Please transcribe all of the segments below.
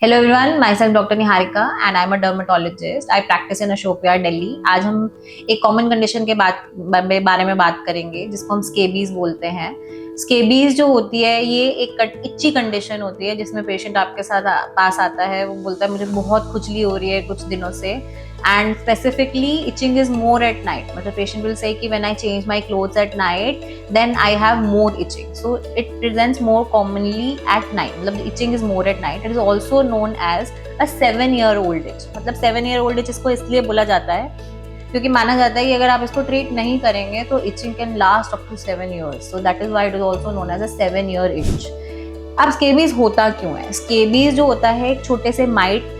Hello everyone, myself doctor Niharika and I am a dermatologist. I practice in Ashok Vihar Delhi. आज हम एक common condition के बारे में बात करेंगे जिसको हम स्केबीज बोलते हैं। स्केबीज जो होती है ये एक इच्ची कंडीशन होती है जिसमें पेशेंट आपके साथ पास आता है, वो बोलता है मुझे बहुत खुजली हो रही है कुछ दिनों से, and specifically itching is more at night. मतलब पेशेंट विल से कि when I change my clothes at night then I have more itching, so it presents more commonly at night. मतलब itching is more at night. It is also known as a 7-year-old itch। मतलब 7-year-old itch इसको इसलिए बोला जाता है क्योंकि माना जाता है कि अगर आप इसको ट्रीट नहीं करेंगे तो itching can last up to 7 years, so that is why it is also known as a 7-year itch। अब स्केबीज होता क्यों है? स्केबीज जो होता है एक छोटे से माइट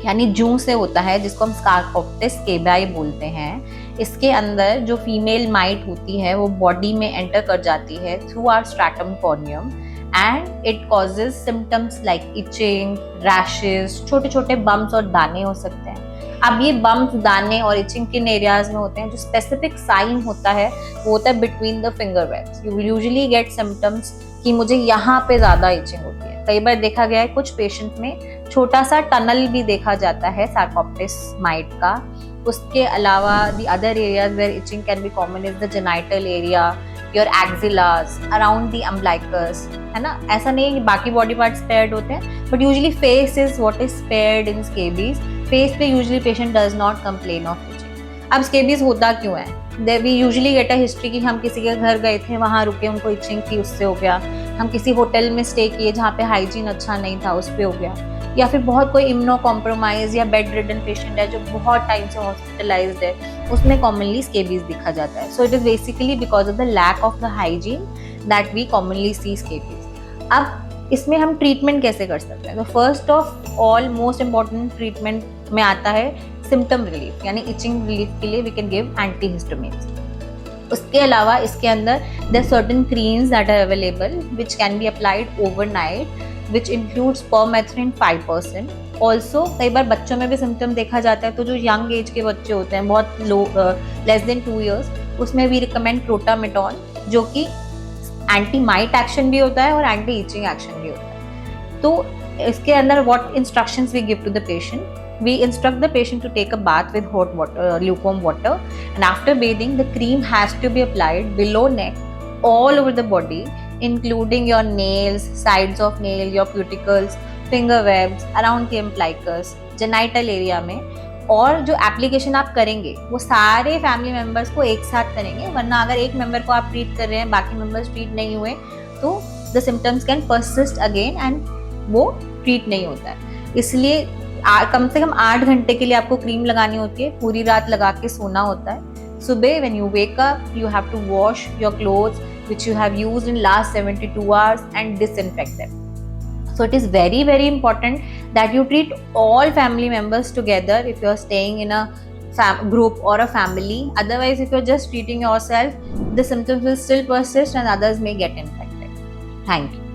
यानी जूं से होता है जिसको हम स्कारकोप्टिस स्केबाई बोलते हैं। इसके अंदर जो फीमेल माइट होती है वो बॉडी में एंटर कर जाती है through our stratum corneum and it causes symptoms like itching, rashes, छोटे छोटे बम्प्स और दाने हो सकते हैं। अब ये बम्प्स, दाने और इचिंग किन एरियाज में होते हैं? जो स्पेसिफिक साइन होता है वो होता है between the finger webs. You will usually get symptoms कि मुझे यहाँ पे ज्यादा इचिंग होती है। कई बार देखा गया है कुछ पेशेंट में छोटा सा टनल भी देखा जाता है सार्कोप्टिस माइट का। उसके अलावा the other areas where itching can be common is the genital area, your axillas, around the umbilicus, है ना। ऐसा नहीं है कि बाकी बॉडी पार्ट्स स्पेयर्ड होते हैं, but usually face is what is spared in scabies. Face पे usually patient does not complain of itching. अब स्केबीज होता क्यों है? We usually get a history कि हम किसी के घर गए थे, वहाँ रुके, उनको इचिंग थी, उससे हो गया। हम किसी होटल में स्टे किए जहाँ पे हाइजीन अच्छा नहीं था, उस पे हो गया। या फिर बहुत कोई इम्यूनो कॉम्प्रोमाइज या बेड रिडन पेशेंट है जो बहुत टाइम से हॉस्पिटलाइज्ड है, उसमें कॉमनली स्केबीज दिखा जाता है। So it is basically because of the lack of the hygiene that we commonly see scabies. अब इसमें हम ट्रीटमेंट कैसे कर सकते हैं? तो first of all most important treatment में आता है सिम्टम रिलीफ, यानी इचिंग रिलीफ के लिए वी कैन गिव एंटीहिस्टामिन्स। उसके अलावा इसके अंदर there certain creams that are available which can be applied overnight, which includes permethrin 5%। Also कई बार बच्चों में भी सिम्टम देखा जाता है, तो जो यंग एज के बच्चे होते हैं, बहुत लो लेस देन 2 years, उसमें भी रिकमेंड क्रोटामेटॉन, जो कि एंटी माइट एक्शन भी होता है और एंटी इचिंग एक्शन भी होता है। तो इसके अंदर what instructions we give to the patient? We instruct the patient to take a bath with hot water, lukewarm water, and after bathing, the cream has to be applied below neck, all over the body, including your nails, sides of nail, your cuticles, finger webs, around the umbilicus, genital area में। और जो application आप करेंगे वो सारे family members को एक साथ करेंगे, वरना अगर एक मेंबर को आप ट्रीट कर रहे हैं, बाकी मेंबर्स ट्रीट नहीं हुए, तो the symptoms can persist again and वो ट्रीट नहीं होता है। इसलिए कम से कम 8 घंटे के लिए आपको क्रीम लगानी होती है, पूरी रात लगा के सोना होता है। सुबह when you wake up you have to wash your clothes which you have used in last 72 hours and disinfect them. So it is very very important that you treat all family members together if you are staying in a group or a family. Otherwise, if you are just treating yourself, the symptoms will still persist and others may get infected. Thank you.